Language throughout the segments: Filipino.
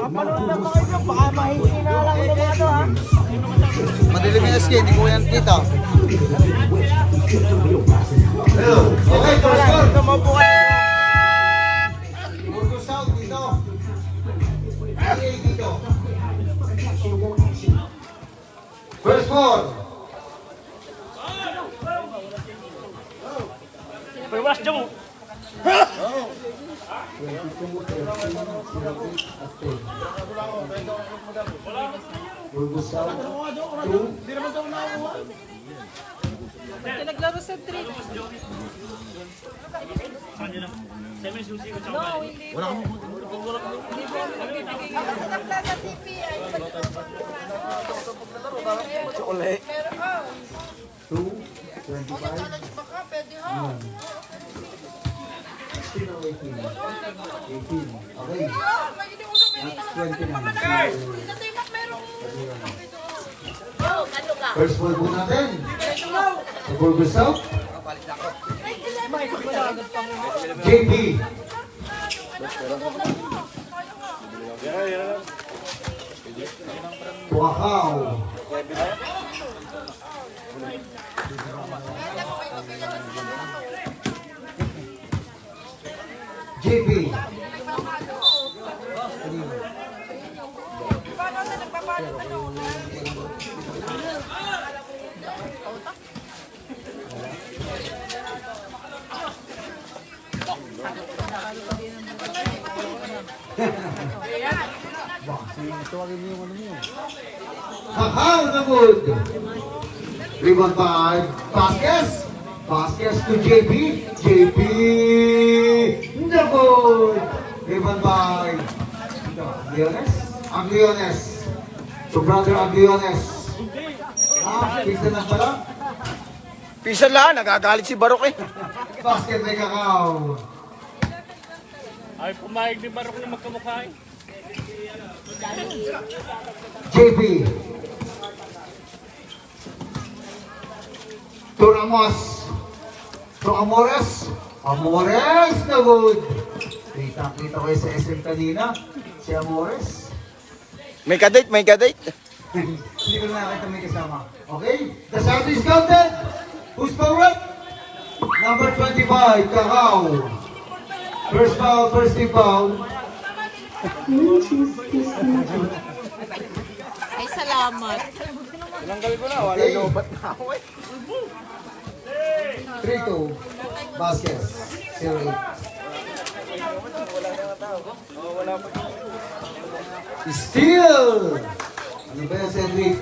Mapanood lang kayo nyo, baka mahingi na lang yung mga to ha. Madilim yung SK, hindi ko yan kita. Hello. Okay, first ball. Ito mo po kayo. Burgos South dito. LA dito. First ball. Pagwas dyan mo. Burgos South. Naglaro sa 3. No, hindi po. Hindi po kami nagbibigay. Ako sa Plaza TV ay Chocolate. pero oh. 2, 25. Baka pwede ho. 18. Okay. Hindi ko sa pwede. 29. Sa Timak merong... First ball po natin. Sa Burgos South. JP. Tuakaw. JP. Paano na nagpapalo ka noon? Kakao na good. Ribbon by Vasquez. Vasquez to JP. JP. Na good. Ribbon by Agliones. Agliones. To brother Agliones. Pisa na pala. Pisa lang, nagagalit si Barok eh. Basket may kakao. Ay, pumayag ni Barok na magkamukha eh. JP. To Ramos. To Amores. Amores na good. Kita ko sa SM kanina. Si Amores. May kadate, may kadate. Hindi ko na nakita may kasama. Okay? The shot is counted. Who's forward? Number 25, Kakao. First foul, first team foul. Ay, salamat. Tinanggal ko na, wala Okay. lobat na ako eh. 3-2. Vasquez. 0-8. Steal! Ano ba yan, Cedric?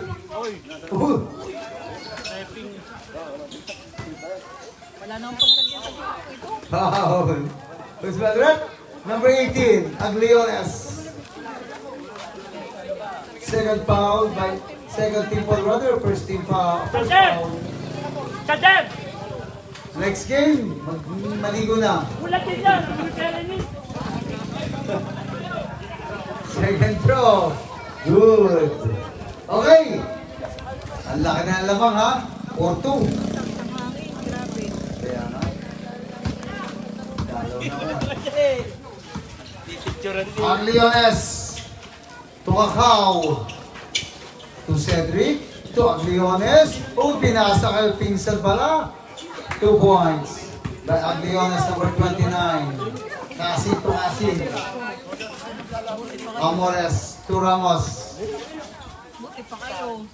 Wala nang paglagyan sa ito. Foul. Who's Madrat? Number 18, Agliones. Second foul by second team foul rather, first team foul. First foul. Kadem! Next game, maligo na. Ulat din yan! Second throw. Good. Okay. Ang laki na ang lamang ha. 4-2. Kaya nga. Dalaw na. Agliones. To Kakao. To Cedric. To Agliones. Pinasa kayo pinsan pala. 2 points. By Agliones number 29. Kasin to Kasin. Amores to Ramos. Buti pa kayo.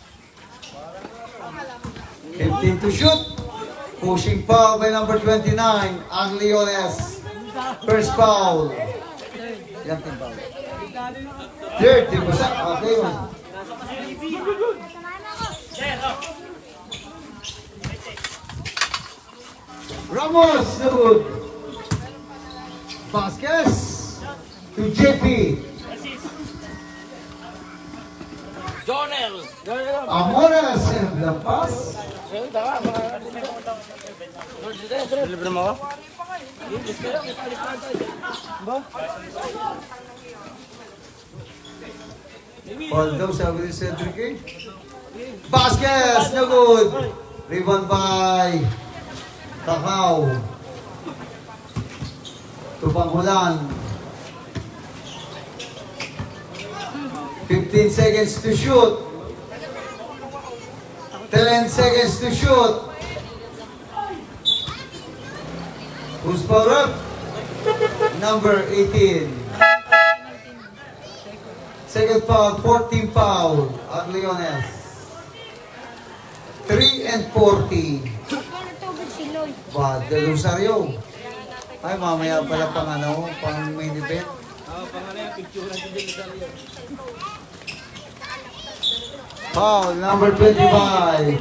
15 to shoot. Pushing foul by number 29, Agliones. First foul. Ilang team foul? Third team foul. Okay man. Ramos, na good. Vasquez to JP. Jonel! Amores, lampas. Libre mo ako? All daw sabi ni Cedric eh. Vasquez, no good. Rebound by Kakao. Tupanghulan. 15 seconds to shoot. 10 seconds to shoot. Who's foul up? Number 18. Second foul, 14 foul. Agliones. 3 and 40. Bad del Rosario. Ay, mamaya pala pang ano, pang main event. Foul, number 25.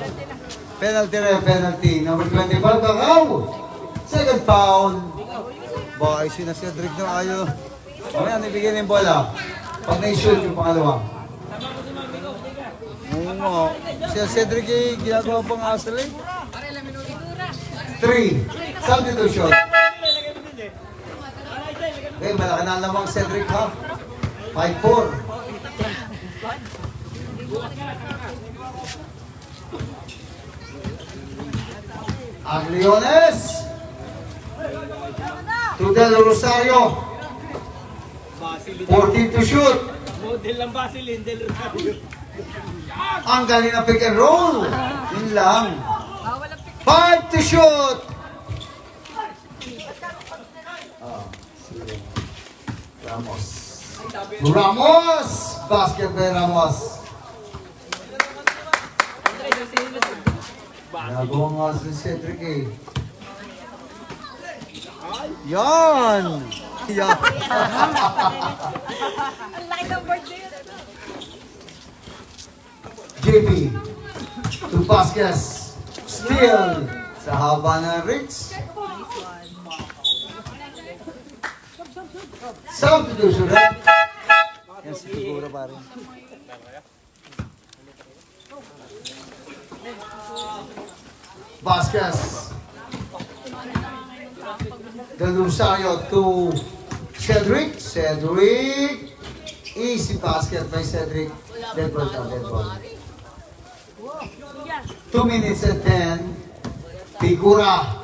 Penalty rin, penalty. Number 25, Kakaw. Second foul. Bakit si na Cedric na ayaw. Mamaya, nibigyan yung bola. Pag na-shoot yung pangalawa. Oo nga. Si Cedric ay ginagawa pang asal eh. 3. Substitution. Okay, malaki na lamang Cedric ha. 5-4. Agliones. To Del Rosario. 14 to shoot. Model ng Basilin, Del Rosario. Ang galing na pick and roll. Yun lang. 5 to shoot. Ramos. Ramos. Basket by Ramos. Nagawa nga si Cedric eh. Yan. Yan. Ang laki ng board niya. JP. To Vasquez. Steal. Sa haba ng Rich. Substitution. Yan siguro pa rin. Vasquez. Del Rosario to Cedric. Cedric. Easy basket by Cedric. Dead ball down, dead ball. 2 minutes and 10. Figura.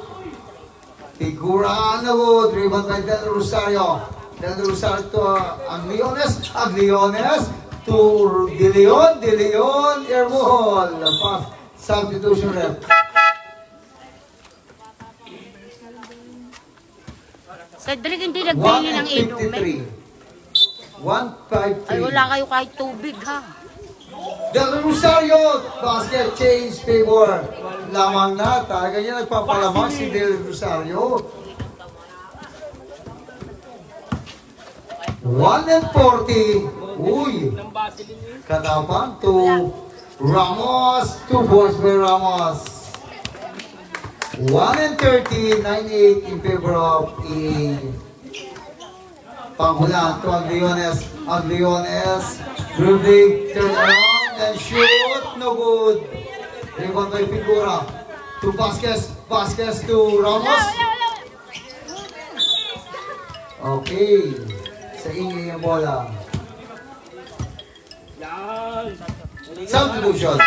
Figura, no, driven by Del Rosario. Del Rosario to Agliones. Agliones to De Leon. De Leon, Hermol. Pass. Substitution rep. Cedric, hindi nagbili ng inumin. 153. Ay, wala kayo kahit tubig, ha? Del Rosario, basket change favor. Lamang na, talaga niya nagpapalamang si Del Rosario. 1 and 40. Uy, katapang to Ramos. 2 points by Ramos. 1 and 30, 9-8 in favor of EA. Panghulaan to Agliones. Agliones. Dribbling, turn around and shoot. No good. Rebound by Figura. To Vasquez. Vasquez to Ramos. Okay. Sa ingay ang bola. Substitution.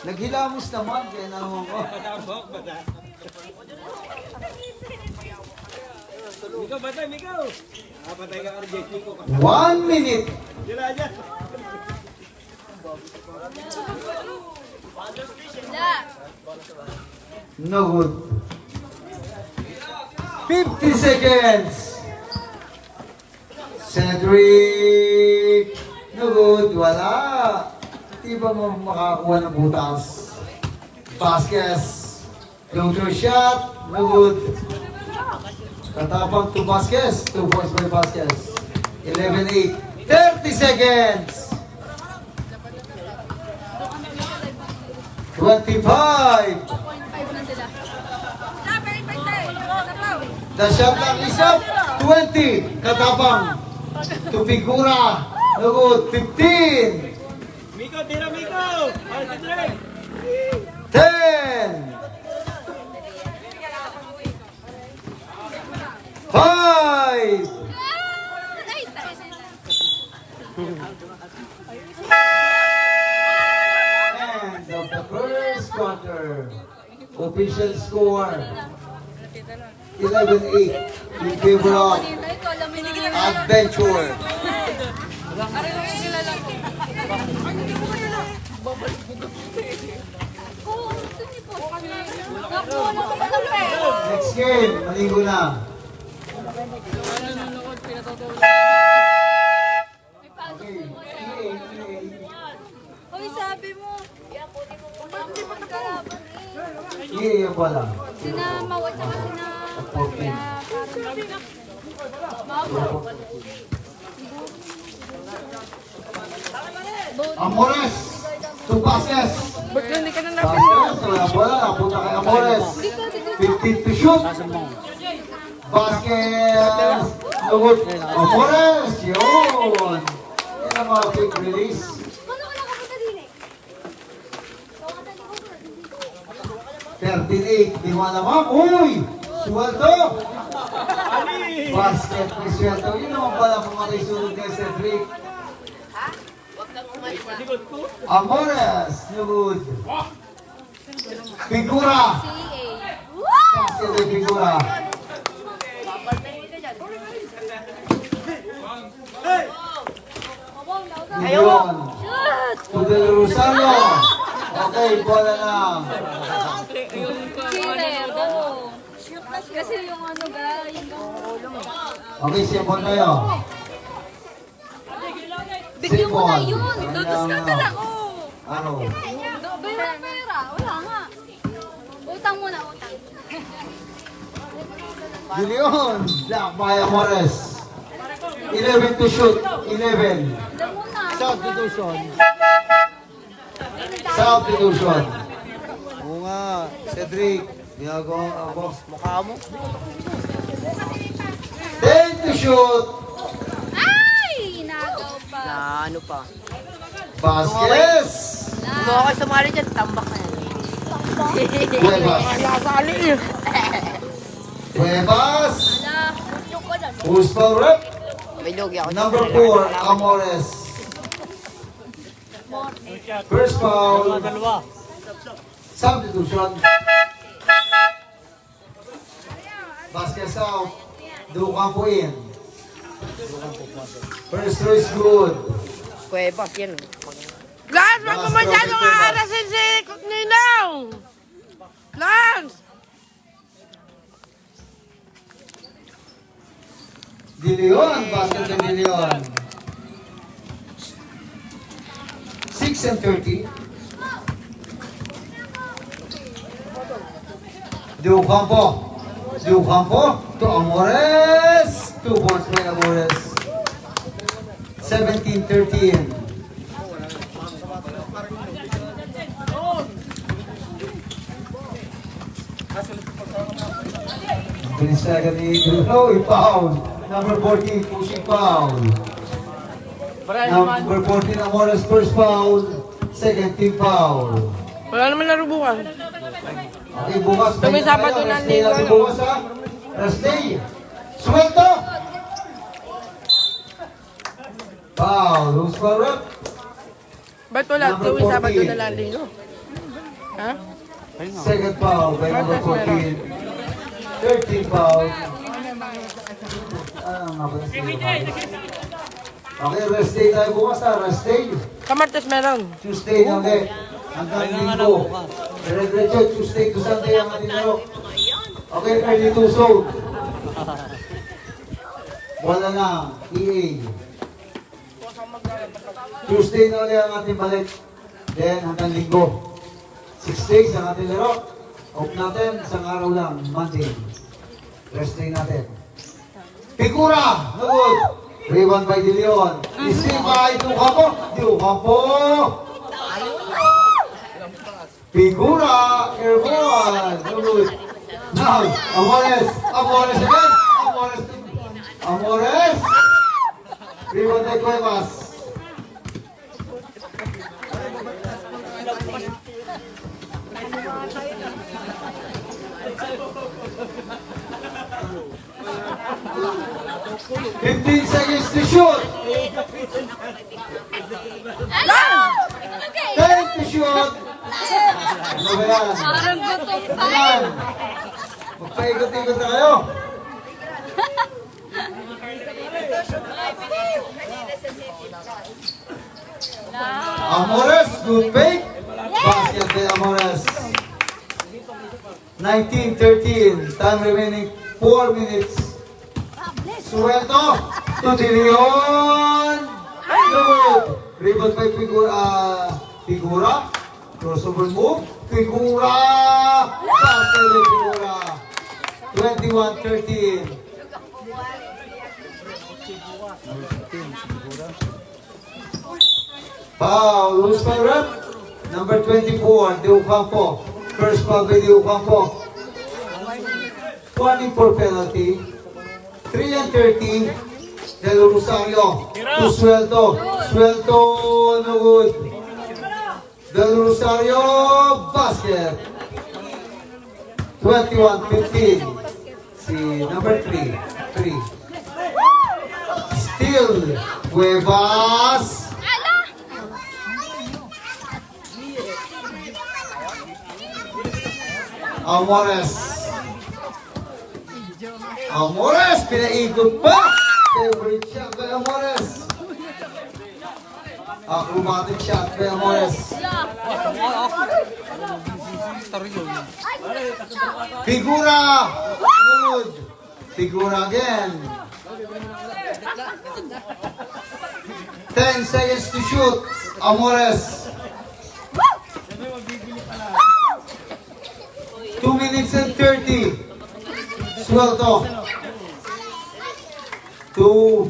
Naghilamos naman. Kaya naman ko. Miko, batay, Miko! Patay ka RJ, Miko. 1 minute. Dila, dyan. No good. 50 seconds. Cedric. No good. Wala. Di ba mo makakuha ng butas? Vasquez. Floater shot. No good. Katapang to Vasquez. 2 points by Vasquez. 11-8. 30 seconds. 25. The shot lang is up. 20. Katapang to Figura. No good. 15. Miko, tira, Miko! Ay, Cedric! 10. 5. End of the first quarter. Official score. 11-8 in favor of Adventure. Next game, maligo na. Okay, Hoy, sabi mo. EA yung pala. Sinama, at saka Okay. Amores, 2 passes. Passes, wala bola, napunta kay Amores. 15 to shoot. Basket. Lugot. Amores, yun. Yan ang mga quick release. 13-8, di mo alam. Uy! Sweldo! Basket may sweldo. Yun naman pala kung makisunod kay Cedric. Amores, Lugod. Figura. Basket may figura. Leon. Tudel Rosario. Okay, bola na. Kasi yung ano ba, yung Okay, siyempre kayo. bigyan mo na yun. Sipon. Dodiscount na ako. Ano? Pera. Wala nga. Utang muna, utang. Leon. Black by Amores. 11 to shoot. 11. Ilan muna. Substitution. Oo nga, Cedric. Ginagawa boss. Mukha mo. 10 to shoot. Ay! Nagaw pa. Ano pa? Baskets. Kung ako sumali dyan, tambak na yan. Cuevas. Cuevas. Who's foul rep? May lugi ako. Number 4, Amores. First foul. Substitution. Baskets out. Ducampo in. First throw is good. Kuwebas yan. Lance, wag mo masyadong aarasin si Ninong! Lance! De Leon, basket ng De Leon. 6 and 30. Ducampo to Amores. 2 points by Amores. 17-13. Bilis na agad ni Bruno, i-foul. Number 14, pushing foul. Number 14, Amores, first foul. Second team foul. Wala naman laro bukas. Okay, bukas. Ito may Sabado na Rest day linggo, natin ano? bukas, ha? Rest day. Suwelto! Foul. Who's foul rep? Ba't wala? Number Ito may Sabado 14. na lang linggo. Ha? Second foul by number 14. 13 foul. Ano nga ba? Okay, rest day tayo bukas, ha? Rest day. Kamartes meron. Tuesday na ulit. Hanggang linggo. Diretso, Tuesday to Sunday ang ating laro. Okay, early to zone. Wala na, EA. Tuesday na ulit ang ating balik. Then hanggang linggo. 6 days ang ating laro. Off natin, isang araw lang, Monday. Rest day natin. Figura! Good! Rebound by De Leon. Isip by Ducampo. Ducampo! Figura! Airborne! Good! Now, Amores! Amores again! Amores! Rebound by Cuevas. Fifteen seconds to shoot. 10 to shoot. Ano ba yan? Parang gutong pa. Yan. Magpaikot-ikot na kayo. Amores, good fake. Basket by Amores. 19-13. Time remaining 4 minutes. Suelto. To the Leon. Good. Rebound by Figura. Crossover move. Figura. Basket by Figura. 21-13. Foul, loose by rep. Number 24, De Ocampo. First foul by De Ocampo. 24 penalty. 3-13. Del Rosario. To Suelto. Suelto, no good. Del Rosario, basket. 21-15. Si number 3. Still, Cuevas. Amores, pinaikot pa. Favorite shot by Amores. Acrobatic shot by Amores. Figura. Good. Figura again. 10 seconds to shoot. Amores. 2 minutes and 30. Suelto. To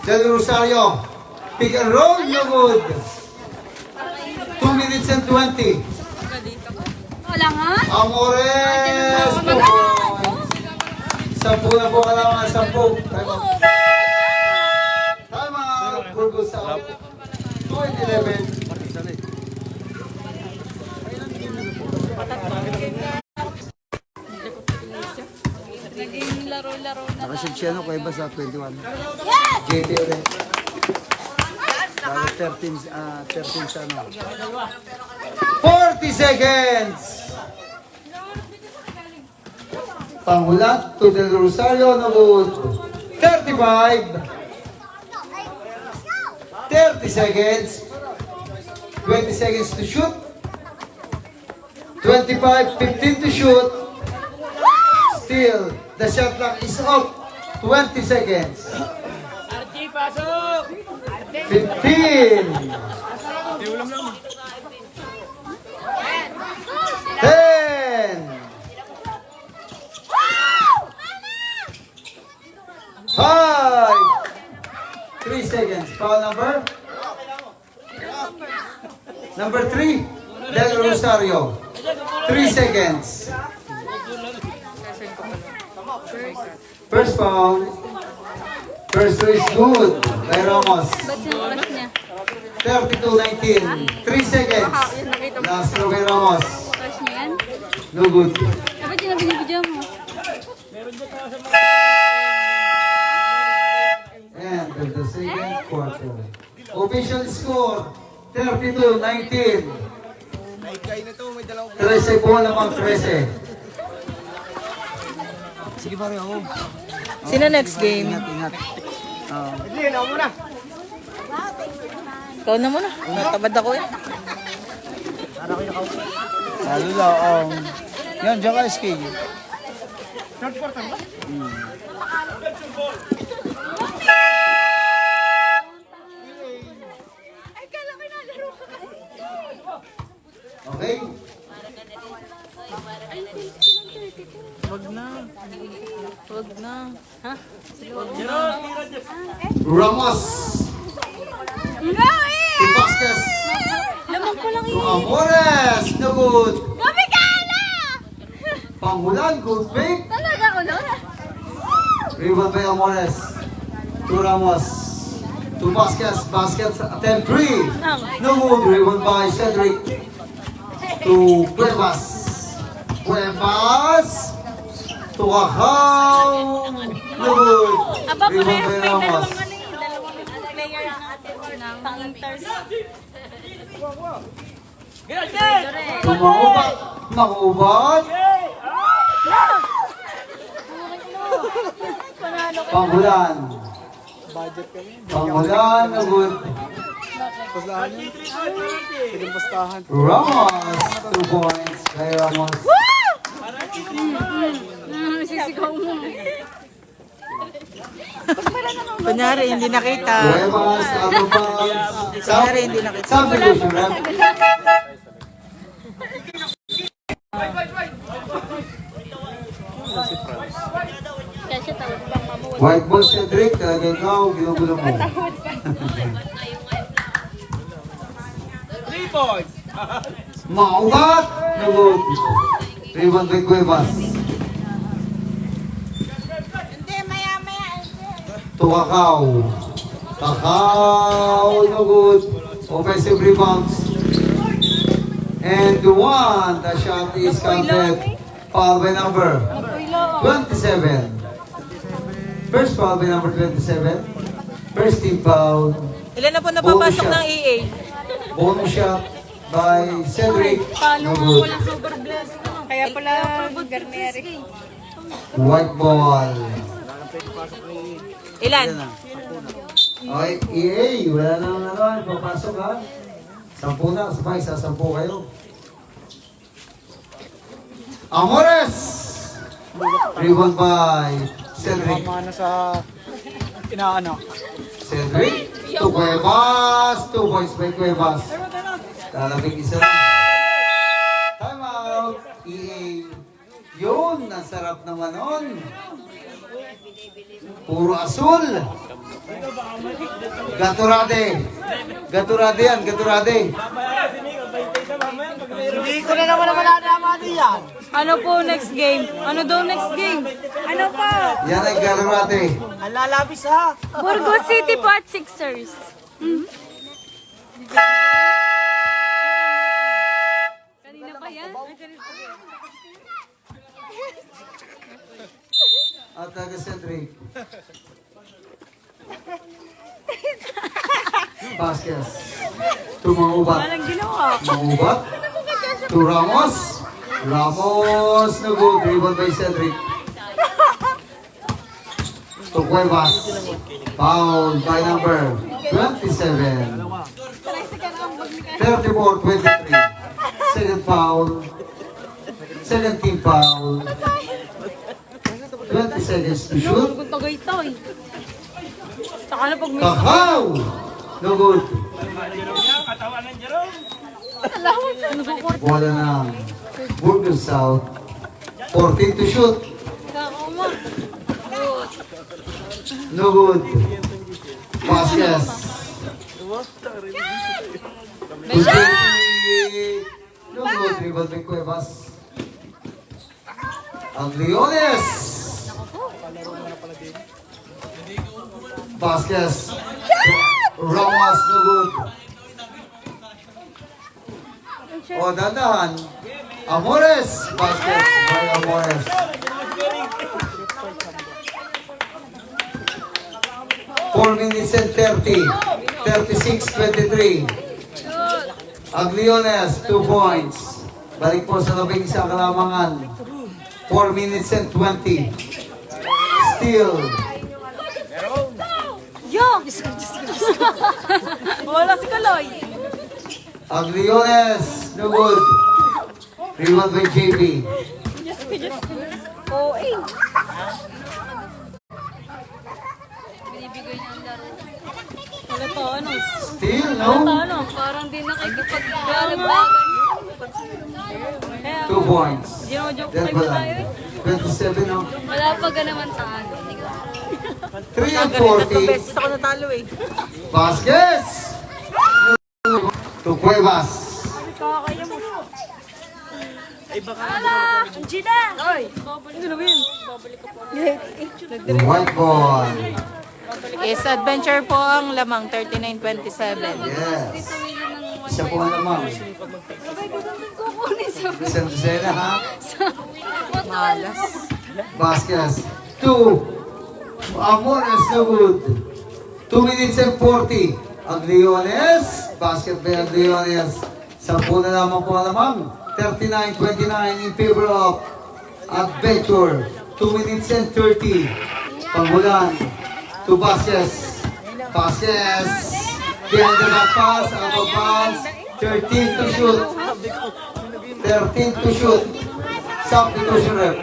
Del Rosario. Pick and roll, no good. 2 minutes and 20. Wala nga. Amores. 2 points. 10 na po kailangan. 10. Time out. Time out. Burgos out. 2-11. Naging laro-laro na. Nakasig siya no, Cuevas sa 21. JT ulit. Bago 13 sa ano. 40 seconds! Pangulat to Del Rosario, no good. 35. 30 seconds. 20 seconds to shoot. 25, 15 to shoot. Still, the shot clock is off. 20 seconds. Archie, pasok! 15. 10. 5. 3 seconds. Foul number? Number 3. Del Rosario. 3 seconds. First foul. First two is good by Ramos. Ba't sinuras niya? 32-19. 3 seconds. Last throw by Ramos. Crush niya yan? No good. Dapat yun ang binibidyo mo. And the second quarter. Official score, 32-19. 13 po naman 13. Sige pare ako. Sino next game? Ingat. Hindi, na muna. Ikaw na muna. Natabad ako eh. Lalo lang. Yan, dyan ka SK. Okay? Wag na. Wag na. Ha? Ramos. To Vasquez. Lamang ko lang To Amores. No good. Kumikala! Pangulan, good fake. Talaga ko lang. Rebound by Amores. To Ramos. To Vasquez. Vasquez attempt 3. No good. Rebound by Cedric. To Cuevas. Cuevas. To Ahaw. No good. Aba, Rebound by Ramos. dalawang player ang atin ng pang-inters. To Mangubat. Mangubat. Panghulan. Panghulan, no good. Ramos, 2 points. Kay Ramos. Sisigaw mo. Kunyari, hindi nakita. Cuevas, ano pa? Kunyari, hindi nakita. Substitution, right? Kaya siya tawag bang mama. White ball, Cedric. Talaga ikaw, ginugulo mo. 3 points. Maugat! Nagod. Rebound by Cuevas. Hindi, maya-maya. To Kakao. Kakao, nagod. Offensive rebounds. And one, the shot is counted. Foul by number 27. First foul by number 27. First team foul. Ilan na po napapasok ng EA? Bonus shot by Cedric. Paano No nga good. walang super blessed? Kaya pala Garneri. White ball. Ilan? Okay, EA, wala nang ano, papasok ha. 10 na, sabay, sa 10 kayo. Amores! Rebound by Cedric. Mana sa inaano. Cedric, to Cuevas, 2 points by Cuevas. Talabig isa lang. Time out, EA. Yun, ang sarap naman nun. Puro asul. Gaturade. Gaturade yan, gaturade. Hindi ko na naman malalaman yan. Ano po next game? Ano daw next game? Ano pa? Yan ay gaturade. Ang lalabis ha. Burgos City po at Sixers. Kanina pa yan? At taga Cedric. Vasquez. Tumangubat. Walang ginawa. Mangubat. To Ramos. Ramos na good. Rebound by Cedric. To Cuevas. Foul by number 27. 34-23. Second foul. Second team foul. 20 seconds to shoot. Kung tagay-tay. Saka na pag may Kakao! No good. Bola ng Burgos South. 14 to shoot. kakama. No good. Vasquez. No good. Rebound by Cuevas. Ang Leones. Vasquez. Ramos, no good. O, dandahan. Amores. Vasquez by Amores. Four minutes and 30. 36-23. Ang Leones, 2 points. Balik po sa 11 kalamangan. 4 minutes and 20. Still. Yo! Wala si Kaloy. Ang Leones, no good. Rebound by JP. Oo eh. Binibigay niya ang laro. Wala to, ano? Still, Wala to, no? ano? Parang di nakikipag-galabagan. 2 points. Gino-joke Dead tayo ba tayo lang? eh. 27, no? Wala pa ka naman talo. 3 and Tatlong 40. beses ako natalo eh. Vasquez! To Cuevas. Kakaya mo. Ala! Ang Gina! Oy! Hindi na win. Babalik ka po. White ball. Is adventure po ang lamang 39-27. Yes. Isa po nga naman. Kukunin sa Isang dosena, ha? Malas. Vasquez. 2. Amores, no good. 2 minutes and 40. Ang Leones. Basket by ang Leones. 10 na lamang po alamang. 39-29 in favor of Adventure. 2 minutes and 30. Pangbulan. To Vasquez. Vasquez. Behind the back pass. Out of bounds. 13 to shoot. 13 to shoot. Substitution rep.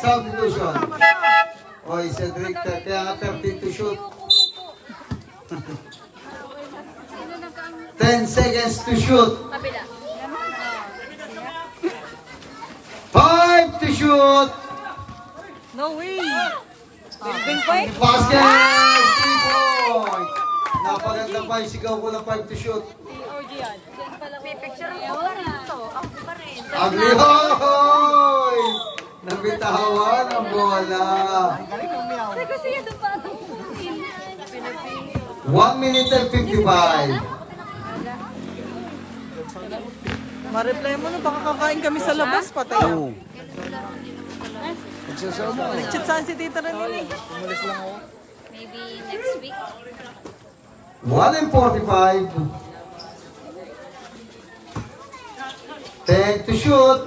Substitution. Oy, Cedric, kaya nga 13 to shoot. 10 seconds to shoot. 5 to shoot. No way! Basket! 3 point. Napaganda pa yung sigaw ko ng 5 to shoot. Aglihoy! Nabitawan ang bola. 1 minute and 55. Ma-reply mo na, baka kakain kami sa labas, patay. Nag-chat saan si Tita Ranini? Maybe next week. 1 and 45. 10 to shoot.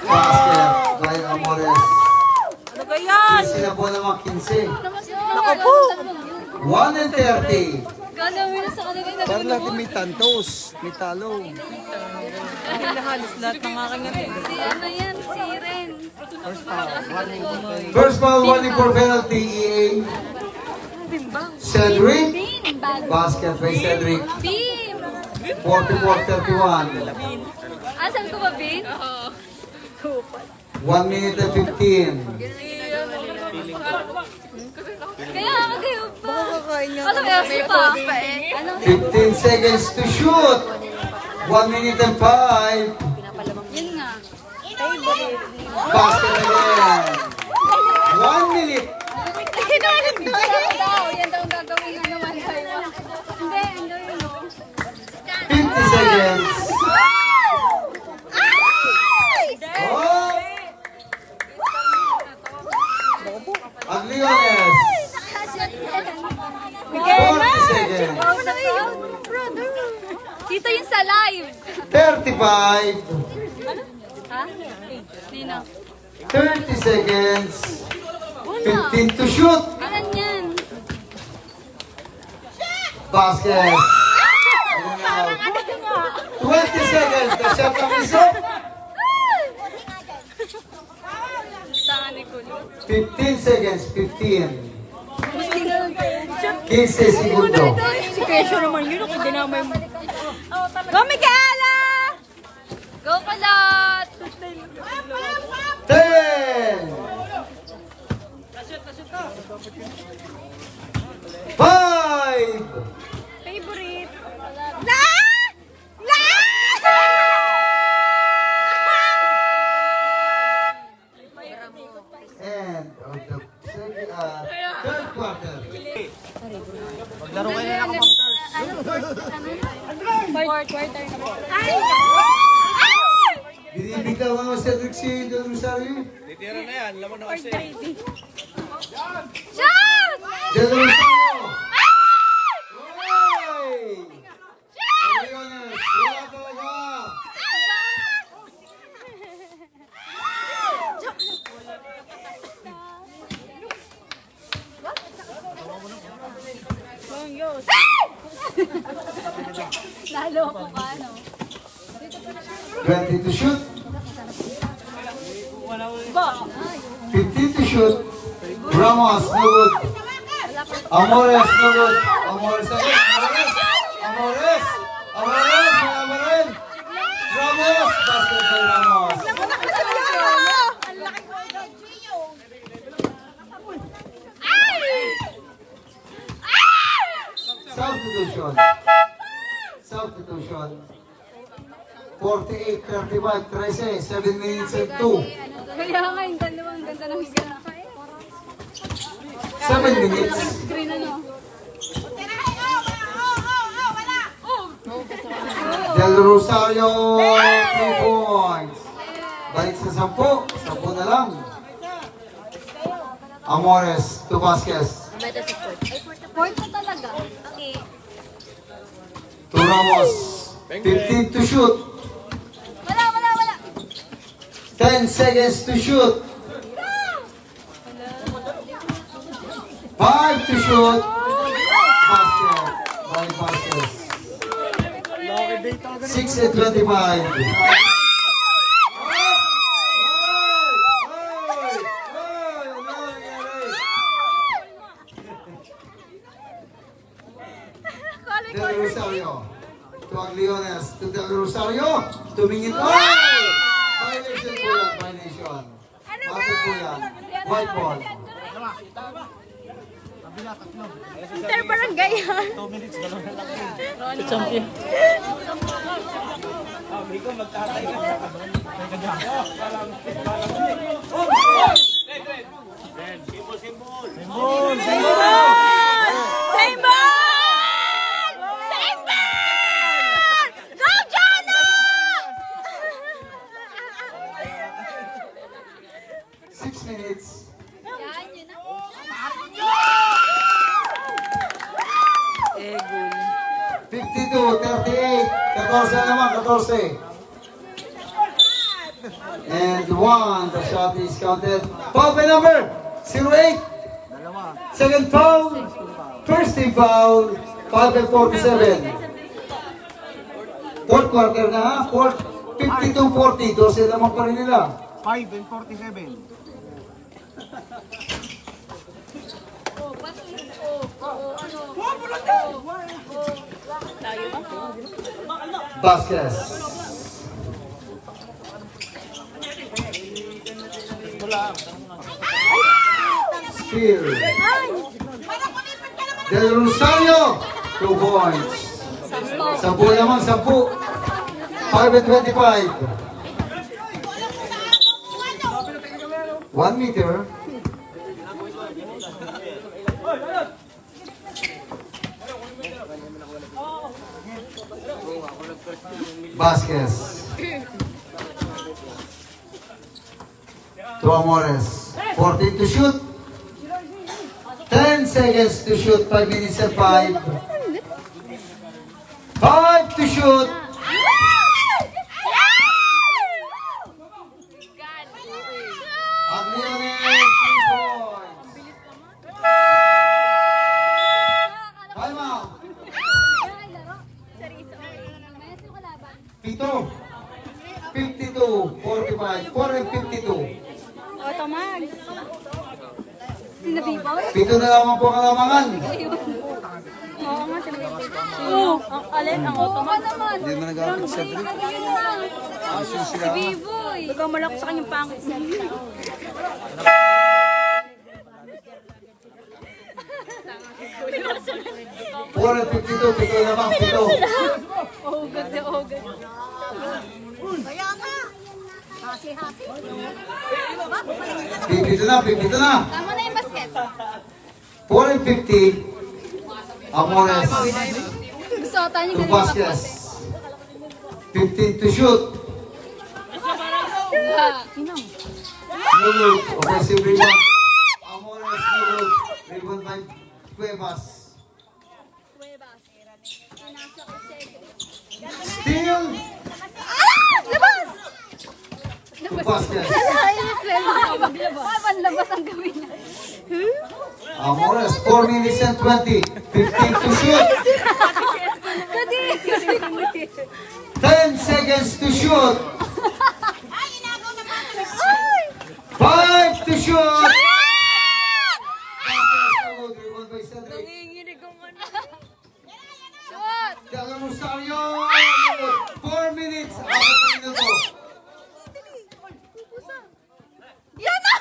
Basket by Amores. Ano ba yan? Sila po naman 15. Naku po! 1 and 30. Gagawin na sa kanila na Para natin may tantos, may talo. Hindi na halos lahat ng aking ano eh. si ano yan, si Ren. First foul, 1 for penalty, EA. Cedric. Bean, bag. Basket by Cedric. Bean. 44-31. Asan ko ba, Bean? 1 minute and 15. Kaya ako kayo pa. Baka kakain niya Ano kami. kaya pa? Ano? 15 seconds to shoot. 1 minute and 5. Yun nga. Basket again. 1 minute. Yan daw ang gagawin nga naman tayo. Hindi, hindi yun. 50 seconds. Oh! Agliones. 40 seconds. Kita yun sa live. 35. Ha? Nino? 30 seconds. 15 to shoot. Ilan yan? Basket. 20 seconds. Na-shot ang iso. Saan ni Kulo? 15 seconds. 15. 15 segundo. Si Kesho naman yun. Ako dinamay mo. Go, Michaela! Go, Kalot! 10. 5. Favorite. And of the second, third quarter. Maglaro kayo na ng Fourth quarter na po. Binibigyan mo naman Cedric si Del Rosario. Titira na yan, laman na kasi. Shot! Del Rosario! Hoy! Agliones, wala talaga! Lalo ako ka, ano? 20 to shoot. 15 to shoot. Ramos, no good. Amores, no good. Amores again. Amores! Amores! Amores! Ramos! Basket by Ramos. Substitution. Substitution. 48, 35, 13, 7 minutes and 2. Kaya nga yung dalawang ganda ng higa. 7 minutes. Screen ano? Del Rosario, 3 points. Balik sa 10. 10 na lang. Amores, to Vasquez. Fourth na talaga. Okay. To Ramos. 15 to shoot. 10 seconds to shoot. 5 to shoot. Basket. By Vasquez. 6 and 25. Del Rosario. To Agliones. To Del Rosario. Tumingin. Ay! Violation po yan. Violation. Bakit po yan? White ball. Interbarangay yan. Champion. Same ball! Same ball! Go, Jana! 6 minutes. Egul. 52, 38. 14 naman, 14. And 1. The shot is counted. Foul by number 08. Second foul. First team foul. 5 and 47. Fourth quarter na ha. 52-40. 12 naman pa rin nila. 5 and 47. Vasquez. Steal. Del Rosario. 2 points. 10 naman, 10. 5 and 25. 1 meter. Vasquez. To Amores. 14 to shoot. 10 seconds to shoot. 5 minutes and 5. 5 to shoot. Agliones, 3 points. Time out. Pito. 52, 45, 4 and 52. Otomag. Sinabi po? Pito na lamang po ang kalamangan. Oo nga, sinabi po. Oo, ang alin, ang otomag. Hindi mo nag-aapit sa drip. Si Biboy. Ikaw malak sa kanyang pangit. Four and 52, pito na lamang, pito. Ogad na ogad. Pipito na, pipito na. Tama na yung basket. 4 and 50. Amores Gusto ko tayo to Vasquez. 15 to shoot. No look. Offensive rebound. Amores, no look. Rebound by Cuevas. Steal Labas! to Vasquez. Labas ang gawin niya. Amores, 4 minutes and 20. 15 to shoot. 10 seconds to shoot. 5 to shoot. Rebound by Cedric. Shot! Del Rosario. 4 minutes. 4 minuto. Yan na!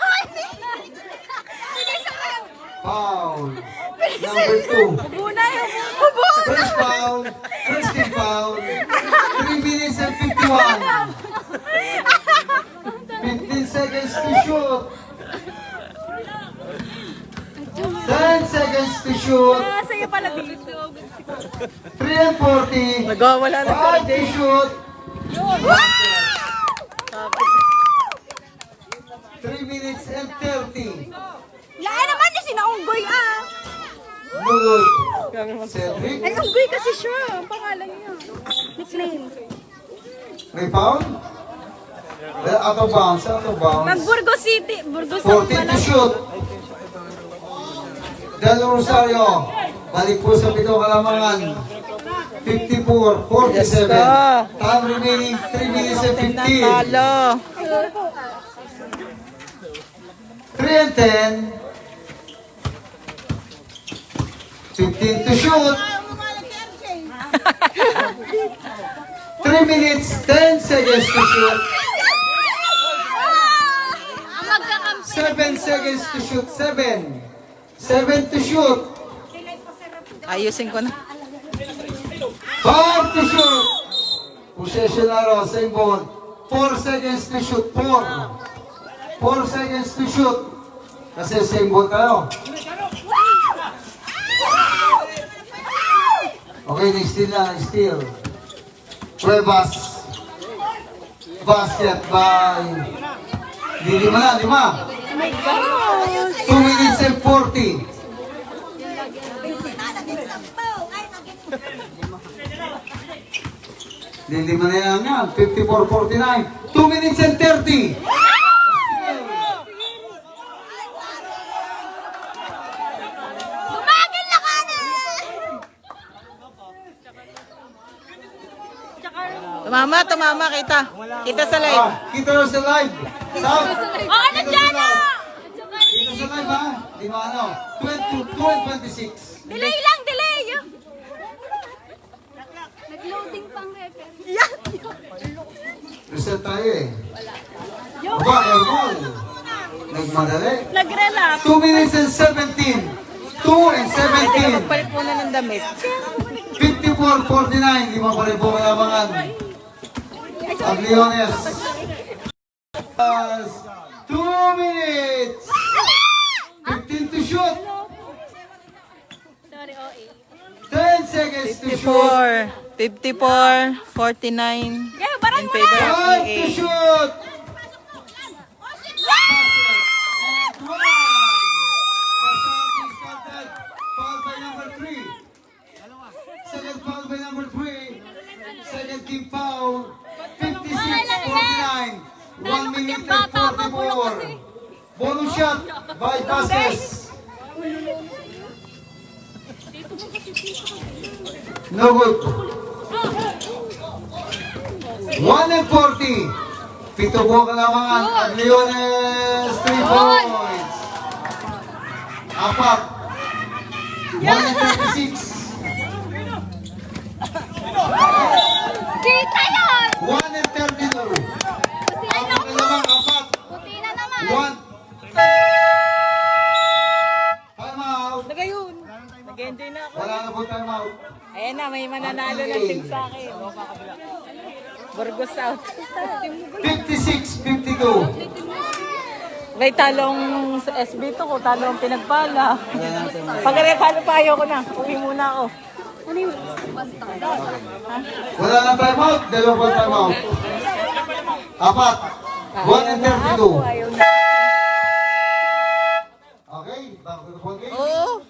Sige sa akin! Foul. Number 2. Buna yun! Bubuna! First foul. First team foul. 3 minutes and 51. 15 seconds to shoot. 10 seconds to shoot. Sa'yo pala dito. 3 and 40. Nagwawala na sa 5 to shoot. 3 minutes and 30. Lain naman niya sinaunggoy ah! No good. Cedric. Ay, unggoy kasi siya. Ang pangalan niya. Nickname. May foul? Out of bounds, out of bounds. Mag-Burgos City. Burgos South 14 to pala. shoot. Del Rosario. Balik po sa pitong kalamangan. 54, 47. Time remaining 3 minutes and 15. Talo. 3 and 10. 15 to shoot. 3 minutes, 10 seconds to shoot. 7 seconds to shoot. 7. 7 to shoot. Ayusin ko na. 5 to shoot. Possession arrow, same ball. 4 seconds to shoot. 4. 4 seconds to shoot. Kasi same ball tayo. Okay, na-steal na, na-steal. Cuevas. Basket by... Di 5 na, 5. 2 minutes and 40. Di 5 na yan. 54-49. 2 minutes and 30. Tumagil na ka na! Tumama, tumama. Kita. Kita sa live. Kita na sa live. Sound. Oo, nandiyan na! Kita sa live ha. Di ba ano? 22-26. Delay lang, delay! Nag-loading pang record. Reset tayo eh. Aba, airball. Nagmadali. Nag-relax. 2 minutes and 17. 2 and 17. Magpalit muna ng damit. 54-49. 5 pa rin po kalabangan. Ang Leones. 2 minutes. 15 to shoot. Sorry, OA. 10 seconds to shoot. 54, 49. Yeah, parang In favor of 5 to EA. shoot. Foul by number 3. Second foul by number 3. Second team foul. 56-49. 1 minute and 44. Bonus shot by Vasquez. No good. 1 and 40. Pito po ang kalamangan. Ang Leones 3 points. Apat. 1 and 36. Kita yun! 1 and 32. Ang kalamangan, apat. Puti na naman. 1. Time out. Nagayun. Nag-enjoy na ako. Wala na po time out. Ayan na, may mananalo ng team sa akin. Burgos South. 56-52. May talong sa SB to ko, talong pinagpala. Pag talo pa ayoko na. Uwi muna ako. Wala na time out. Dalawa po time out. Apat. 1 and 32. Ayaw na. Okay, back to the phone game. Oo.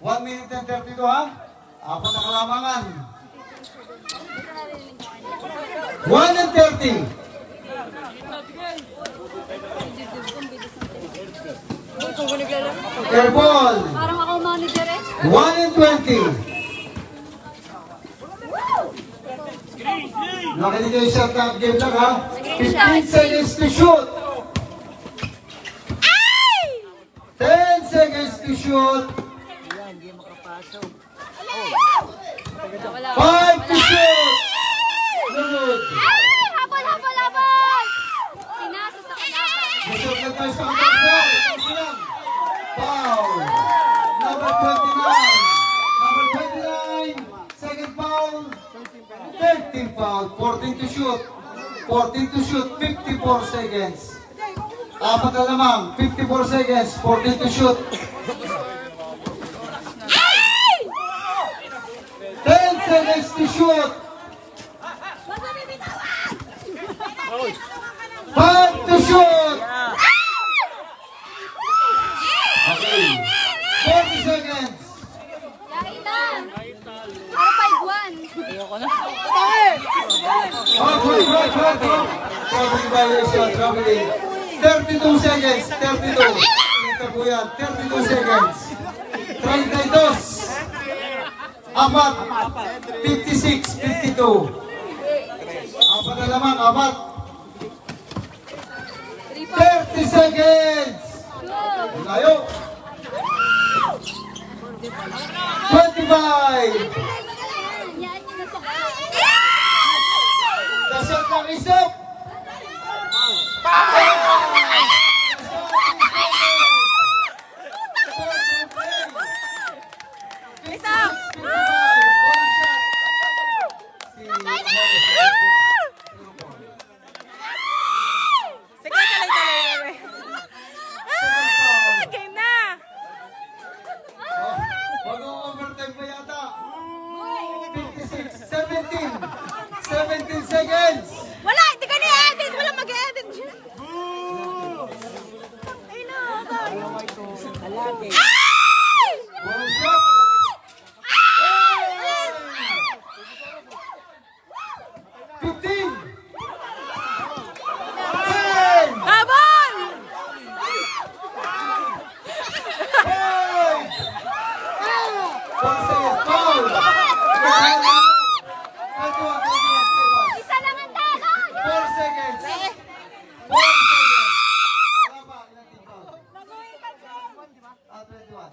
1 minute and 32 ha? Apat na kalamangan. 1 and 30. Airball. Parang ako manager eh. 1 and 20. Nakinig kayo sa top game lang ha? 15 seconds to shoot. 10 seconds to shoot. 5 to shoot. No good. Habol, habol, habol! Pinasa sa kalaban. Masok na tayo sa comeback foul. Ito lang. Foul. Number 29. Number 29. Second foul. 13 foul. 14 to shoot. 14 to shoot. 54 seconds. Apat na lamang. 54 seconds. 14 to shoot. 10 seconds to shoot. 5 to shoot. Okay. 40 seconds. Yahitan! Para 5-1. Ayoko na. Oh, good. Public violation. family. 32 seconds. 32. Ito po yan. 32 seconds. 32. Apat. 56. 52. Apat na lamang. Apat. 30 seconds. Layo. 25. Dasal ng isip. Isang! Sige, tuloy. Game na. Mag-overtime pa yata. 56, 17. 17 seconds. Wala! Hindi ka ni-edit! Wala mag-edit dyan! Ay, no! Ay! One shot. Ay! 15. 10. Habol! 1 second. Foul. Isa lang ang talo! 4 seconds. 4 seconds. Wala pa. Ilang team foul? 21.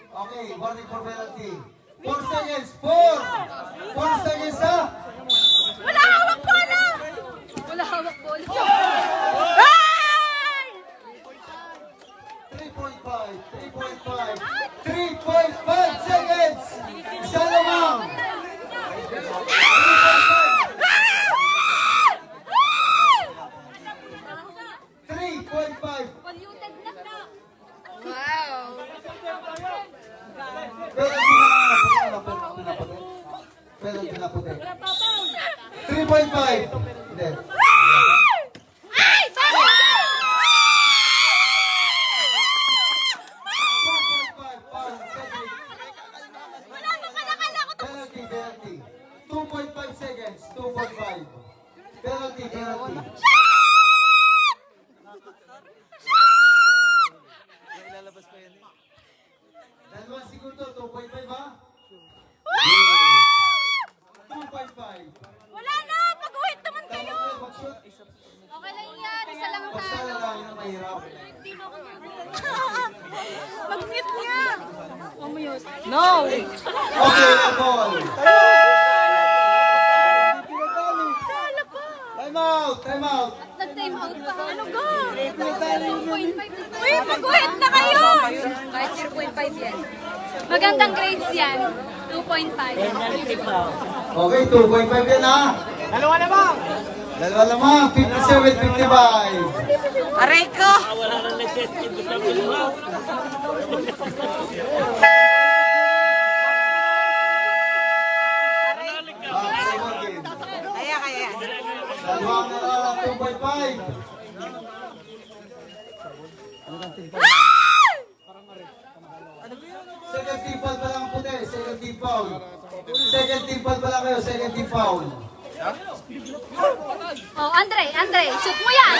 Okay, warning for penalty. 4 seconds. 4. 4 seconds ha. Wala hawak bola! Wala hawak bola. Ay! 3.5. 3.5 seconds. Isa lamang. 3.5. Wow! Penalty na puti. 3.5. Hindi. Ay! Tama! 4.5. Foul. Wala na kalakala ko to! Penalty. 2.5 seconds. 2.5. Penalty. Dalawang segundo. 2.5 ha? 2.5. Wala na! Pag-uwit naman kayo! Mag-shoot. Okay lang yan. Isa lang ang Basta talo. lang yung mahirap. Mag-mute nga! No. Okay, na ball. Sala pa! Time out. Time out. Nag-time out pa. Ano ga? 2.5. Uy, pag-uwit na kayo! Kahit 0.5 yan. Magandang grades yan. 2.5. Okay, 2.5 yan ha. Dalawa lamang. 57-55. Aray ko. Wala nang nag-set dito sa mga. Kaya. Dalawang nalalang 2.5. Second team foul pa lang ang puti. Second team foul. Second team foul pa lang kayo. Second team foul. Oh, Andre, shoot mo yan!